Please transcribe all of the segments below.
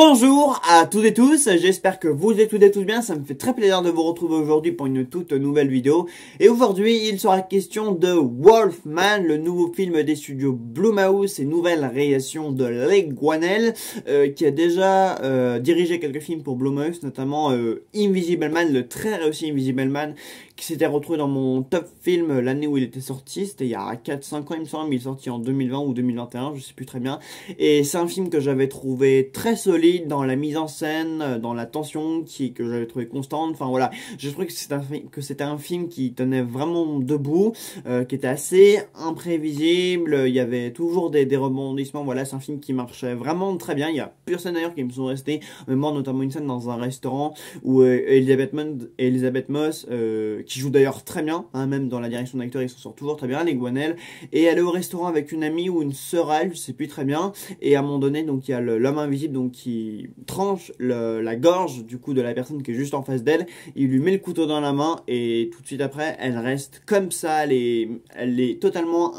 Bonjour à toutes et tous, j'espère que vous êtes toutes et tous bien, ça me fait très plaisir de vous retrouver aujourd'hui pour une toute nouvelle vidéo. Et aujourd'hui, il sera question de Wolfman, le nouveau film des studios Blumhouse et nouvelle réalisation de Leigh Whannell, qui a déjà dirigé quelques films pour Blumhouse, notamment Invisible Man, le très réussi Invisible Man, qui s'était retrouvé dans mon top film l'année où il était sorti, c'était il y a 4-5 ans il me semble, il est sorti en 2020 ou 2021, je sais plus très bien. Et c'est un film que j'avais trouvé très solide dans la mise en scène, dans la tension que j'avais trouvé constante. Enfin voilà, j'ai trouvé que c'était un film qui tenait vraiment debout, qui était assez imprévisible. Il y avait toujours des rebondissements. Voilà, c'est un film qui marchait vraiment très bien. Il y a plusieurs scènes d'ailleurs qui me sont restées. Moi, notamment une scène dans un restaurant où Elisabeth Moss, qui joue d'ailleurs très bien, hein, même dans la direction d'acteur, il s'en sort toujours très bien, Leigh Whannell, et elle est au restaurant avec une amie ou une sœur à elle, je sais plus très bien. Et à un moment donné, donc il y a l'homme invisible donc qui tranche la gorge du coup de la personne qui est juste en face d'elle. Il lui met le couteau dans la main et tout de suite après, elle reste comme ça. Elle est totalement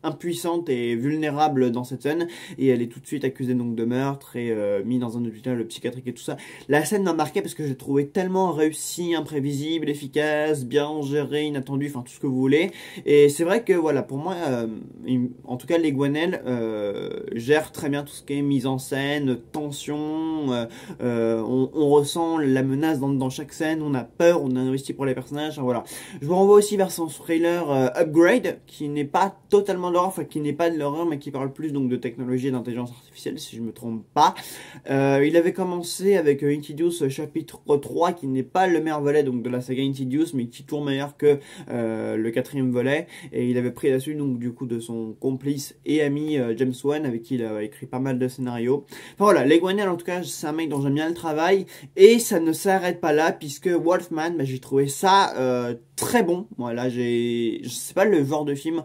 impuissante et vulnérable dans cette scène et elle est tout de suite accusée donc de meurtre et mise dans un hôpital psychiatrique et tout ça. La scène m'a marqué parce que j'ai trouvé tellement réussi, imprévisible, efficace, bien géré, inattendu, enfin tout ce que vous voulez. Et c'est vrai que voilà, pour moi, en tout cas Leigh Whannell gère très bien tout ce qui est mise en scène, tension, on ressent la menace dans chaque scène, on a peur, on a investi pour les personnages, enfin, voilà. Je vous renvoie aussi vers son thriller Upgrade, qui n'est pas totalement d'horreur, enfin qui n'est pas de l'horreur mais qui parle plus donc de technologie et d'intelligence artificielle si je me trompe pas. Il avait commencé avec Insidious chapitre 3 qui n'est pas le meilleur volet donc de la saga Insidious mais qui tourne meilleur que le quatrième volet, et il avait pris la suite donc du coup de son complice et ami James Wan avec qui il a écrit pas mal de scénarios. Enfin voilà, Leigh Whannell en tout cas c'est un mec dont j'aime bien le travail et ça ne s'arrête pas là puisque Wolfman, j'ai trouvé ça très bon. Voilà, je sais pas le genre de film,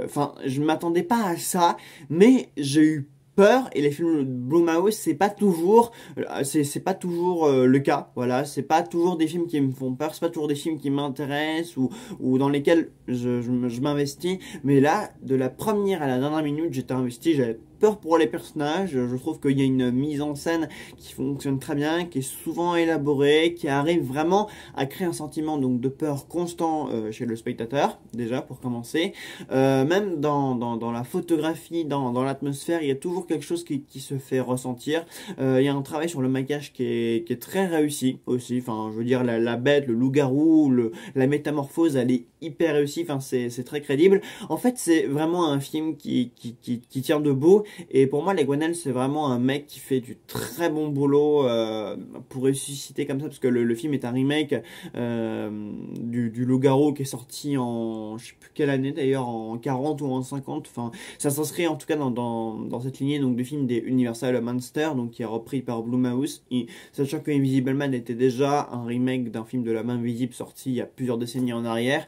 enfin je m'attendais pas à ça, mais j'ai eu peur, et les films de Blumhouse c'est pas toujours le cas. Voilà, c'est pas toujours des films qui me font peur, c'est pas toujours des films qui m'intéressent ou dans lesquels je m'investis, mais là de la première à la dernière minute j'étais investi, j'avais peur pour les personnages. Je trouve qu'il y a une mise en scène qui fonctionne très bien, qui est souvent élaborée, qui arrive vraiment à créer un sentiment donc de peur constant chez le spectateur, déjà pour commencer. Même dans la photographie, dans l'atmosphère, il y a toujours quelque chose qui se fait ressentir. Il y a un travail sur le maquillage qui est très réussi aussi. Enfin, je veux dire, la bête, le loup-garou, la métamorphose, elle est hyper réussie. Enfin, c'est très crédible. En fait, c'est vraiment un film qui tient debout. Et pour moi, Leigh Whannell, c'est vraiment un mec qui fait du très bon boulot pour ressusciter comme ça, parce que le film est un remake du Loup-garou qui est sorti en, je sais plus quelle année d'ailleurs, en 40 ou en 50. Enfin, ça s'inscrit en tout cas dans cette lignée donc de films des Universal Monsters, donc qui est repris par Blumhouse. Sachant que Invisible Man était déjà un remake d'un film de la main invisible sorti il y a plusieurs décennies en arrière.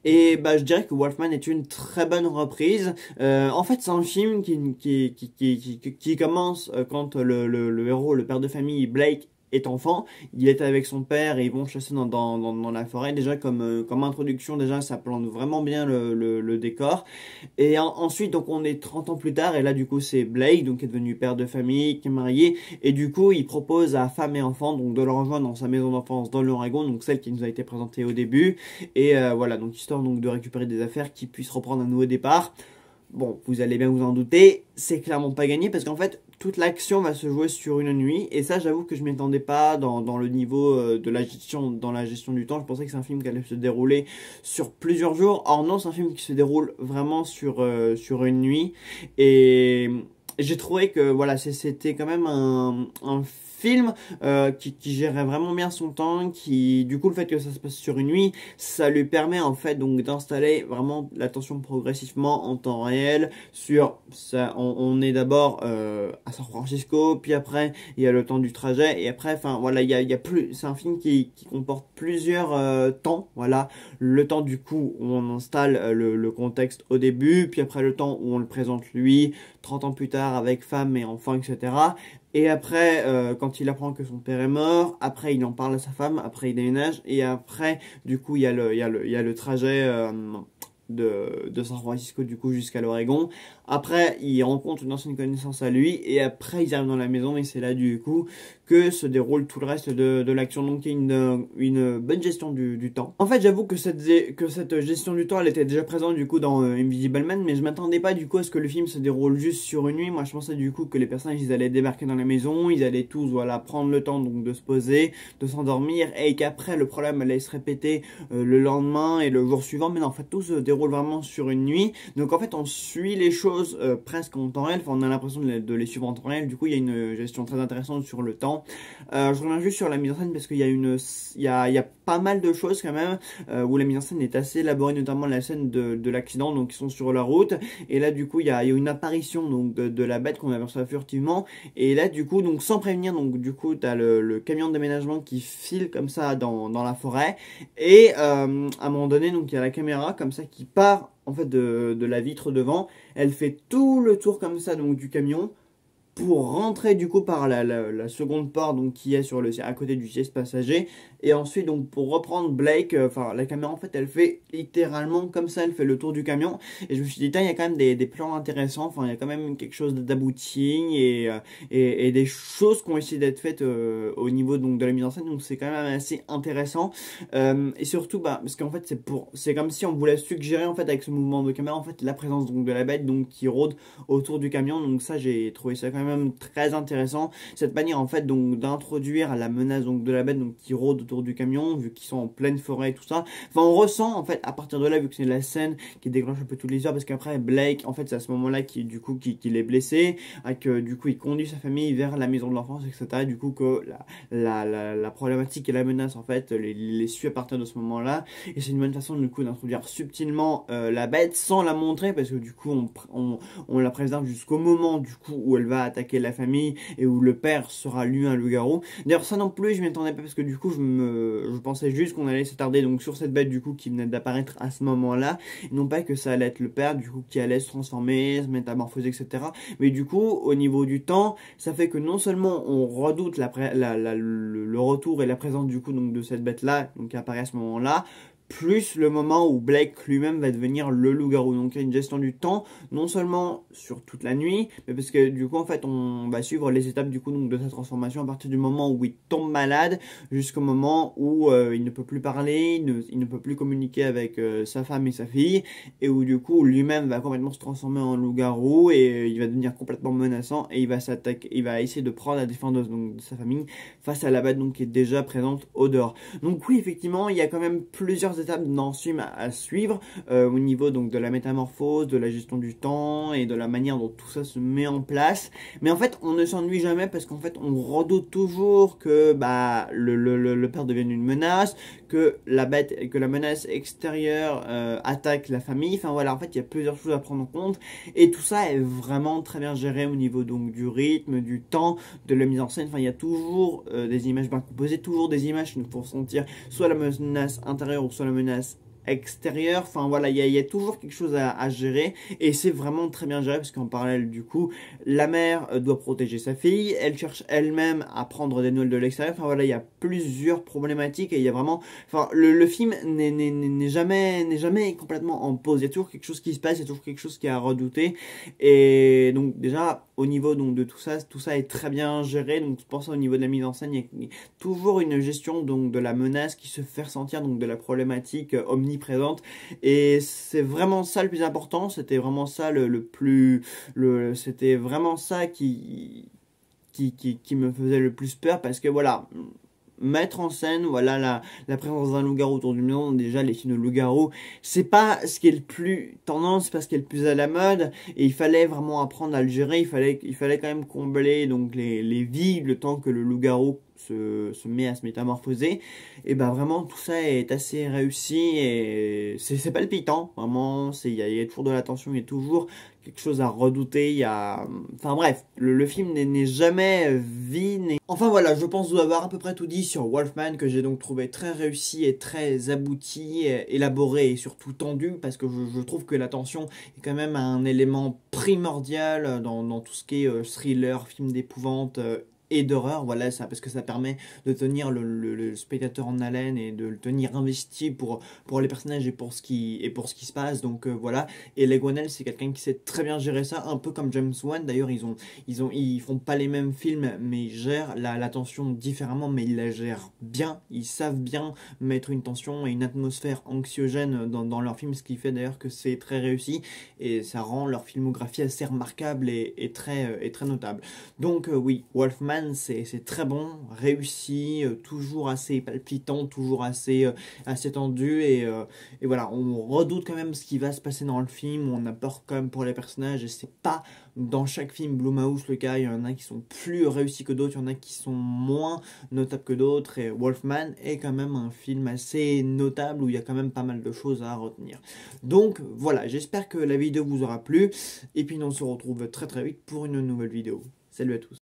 Et je dirais que Wolfman est une très bonne reprise. En fait, c'est un film qui commence quand le héros, le père de famille, Blake, est enfant. Il est avec son père et ils vont chasser dans la forêt. Déjà, comme introduction, déjà, ça plante vraiment bien le décor. Et ensuite, donc, on est 30 ans plus tard, et là, du coup, c'est Blake, donc, qui est devenu père de famille, qui est marié, et du coup, il propose à femme et enfant, donc, de le rejoindre dans sa maison d'enfance dans l'Oregon, donc, celle qui nous a été présentée au début. Et voilà, donc, histoire donc de récupérer des affaires qui puissent reprendre un nouveau départ. Bon, vous allez bien vous en douter, c'est clairement pas gagné parce qu'en fait, toute l'action va se jouer sur une nuit, et ça, j'avoue que je m'y attendais pas dans le niveau de la gestion, dans la gestion du temps. Je pensais que c'est un film qui allait se dérouler sur plusieurs jours. Or non, c'est un film qui se déroule vraiment sur une nuit, et j'ai trouvé que voilà, c'était quand même un film qui gérait vraiment bien son temps, qui du coup le fait que ça se passe sur une nuit, ça lui permet en fait donc d'installer vraiment l'attention progressivement en temps réel sur ça. On est d'abord à San Francisco, puis après il y a le temps du trajet, et après enfin voilà, il y a plus, c'est un film qui comporte plusieurs temps. Voilà, le temps du coup où on installe le contexte au début, puis après le temps où on le présente lui 30 ans plus tard avec femme et enfant, etc. Et après, quand il apprend que son père est mort, après il en parle à sa femme, après il déménage, et après, du coup, il y a le trajet de San Francisco du coup jusqu'à l'Oregon. Après, il rencontre une ancienne connaissance à lui et après ils arrivent dans la maison et c'est là du coup que se déroule tout le reste de l'action. Donc il y a une bonne gestion du temps. En fait, j'avoue que cette gestion du temps elle était déjà présente du coup dans Invisible Man, mais je m'attendais pas du coup à ce que le film se déroule juste sur une nuit. Moi je pensais du coup que les personnages ils allaient débarquer dans la maison, ils allaient tous voilà prendre le temps donc de se poser, de s'endormir et qu'après le problème allait se répéter le lendemain et le jour suivant. Mais non, en fait tout se déroule vraiment sur une nuit. Donc en fait on suit les choses presque en temps réel. Enfin on a l'impression de les suivre en temps réel. Du coup il y a une gestion très intéressante sur le temps. Je reviens juste sur la mise en scène parce qu'il y a il y a pas mal de choses quand même où la mise en scène est assez élaborée, notamment la scène de l'accident. Donc ils sont sur la route et là du coup il y a une apparition donc de la bête qu'on aperçoit furtivement et là du coup donc sans prévenir donc du coup t'as le camion de déménagement qui file comme ça dans la forêt et à un moment donné donc il y a la caméra comme ça qui part en fait de la vitre devant, elle fait tout le tour comme ça donc du camion pour rentrer du coup par la seconde porte donc qui est sur à côté du siège passager et ensuite donc pour reprendre Blake, enfin la caméra en fait elle fait littéralement comme ça, elle fait le tour du camion et je me suis dit il y a quand même des plans intéressants, enfin il y a quand même quelque chose d'abouti et des choses qui ont essayé d'être faites au niveau donc de la mise en scène, donc c'est quand même assez intéressant et surtout bah parce qu'en fait c'est comme si on voulait suggérer en fait avec ce mouvement de caméra en fait la présence donc de la bête donc qui rôde autour du camion, donc ça j'ai trouvé ça quand même très intéressant, cette manière en fait donc d'introduire la menace donc de la bête donc qui rôde autour du camion vu qu'ils sont en pleine forêt et tout ça. Enfin on ressent en fait à partir de là, vu que c'est la scène qui déclenche un peu toutes les histoires, parce qu'après Blake en fait c'est à ce moment là qu'il est blessé, avec du coup il conduit sa famille vers la maison de l'enfance etc, du coup que la problématique et la menace en fait les suit à partir de ce moment là et c'est une bonne façon du coup d'introduire subtilement la bête sans la montrer, parce que du coup on la préserve jusqu'au moment du coup où elle va attaquer la famille et où le père sera lui un loup-garou. D'ailleurs ça non plus je m'y attendais pas, parce que du coup je pensais juste qu'on allait s'attarder donc sur cette bête du coup qui venait d'apparaître à ce moment-là, et non pas que ça allait être le père du coup qui allait se transformer, se métamorphoser etc. Mais du coup au niveau du temps ça fait que non seulement on redoute le retour et la présence du coup donc de cette bête là donc qui apparaît à ce moment-là, plus le moment où Blake lui-même va devenir le loup-garou. Donc il y a une gestion du temps, non seulement sur toute la nuit, mais parce que du coup en fait on va suivre les étapes du coup donc de sa transformation à partir du moment où il tombe malade jusqu'au moment où il ne peut plus parler, il ne peut plus communiquer avec sa femme et sa fille, et où du coup lui-même va complètement se transformer en loup-garou et il va devenir complètement menaçant et il va s'attaquer, il va essayer de prendre la défense donc de sa famille face à la bête donc qui est déjà présente au dehors. Donc oui effectivement il y a quand même plusieurs étapes dans ce film à suivre au niveau donc de la métamorphose, de la gestion du temps et de la manière dont tout ça se met en place. Mais en fait, on ne s'ennuie jamais parce qu'en fait, on redoute toujours que bah, le père devienne une menace, que la menace extérieure attaque la famille. Enfin voilà, en fait, il y a plusieurs choses à prendre en compte et tout ça est vraiment très bien géré au niveau donc du rythme, du temps, de la mise en scène. Enfin, il y a toujours des images bien composées, toujours des images qui nous font sentir soit la menace intérieure ou soit la menace extérieure. Enfin voilà, il y a toujours quelque chose à gérer et c'est vraiment très bien géré parce qu'en parallèle du coup la mère doit protéger sa fille, elle cherche elle-même à prendre des nouvelles de l'extérieur. Enfin voilà, il y a plusieurs problématiques et il y a vraiment, enfin le film n'est jamais complètement en pause, il y a toujours quelque chose qui se passe, il y a toujours quelque chose qui est à redouter et donc déjà au niveau donc de tout ça est très bien géré. Donc je pense au niveau de la mise en scène, il y a toujours une gestion donc de la menace qui se fait ressentir, donc de la problématique omniprésente, et c'est vraiment ça le plus important. C'était vraiment ça c'était vraiment ça qui me faisait le plus peur, parce que voilà, mettre en scène voilà la présence d'un loup-garou autour du maison. Déjà les films de loup-garou c'est pas ce qui est le plus tendance, c'est pas ce qui est le plus à la mode, et il fallait vraiment apprendre à le gérer, il fallait quand même combler donc les vies, le temps que le loup-garou se met à se métamorphoser, et ben vraiment tout ça est assez réussi et c'est palpitant vraiment. Il y a toujours de la tension, il y a toujours quelque chose à redouter, il y a enfin bref, le film n'est jamais vide. Enfin voilà, je pense vous avoir à peu près tout dit sur Wolfman, que j'ai donc trouvé très réussi et très abouti, élaboré et surtout tendu, parce que je trouve que la tension est quand même un élément primordial dans tout ce qui est thriller, film d'épouvante, et d'horreur, voilà, ça, parce que ça permet de tenir le spectateur en haleine et de le tenir investi pour les personnages et pour ce qui se passe, donc voilà. Et Les Whannell, c'est quelqu'un qui sait très bien gérer ça, un peu comme James Wan, d'ailleurs ils font pas les mêmes films, mais ils gèrent la tension différemment, mais ils la gèrent bien, ils savent bien mettre une tension et une atmosphère anxiogène dans leurs films, ce qui fait d'ailleurs que c'est très réussi, et ça rend leur filmographie assez remarquable et très notable. Donc oui, Wolfman, c'est très bon, réussi, toujours assez palpitant, toujours assez tendu, et voilà, on redoute quand même ce qui va se passer dans le film, on a peur quand même pour les personnages, et c'est pas dans chaque film Blumhouse le cas, il y en a qui sont plus réussis que d'autres, il y en a qui sont moins notables que d'autres, et Wolfman est quand même un film assez notable où il y a quand même pas mal de choses à retenir. Donc voilà, j'espère que la vidéo vous aura plu, et puis on se retrouve très très vite pour une nouvelle vidéo. Salut à tous.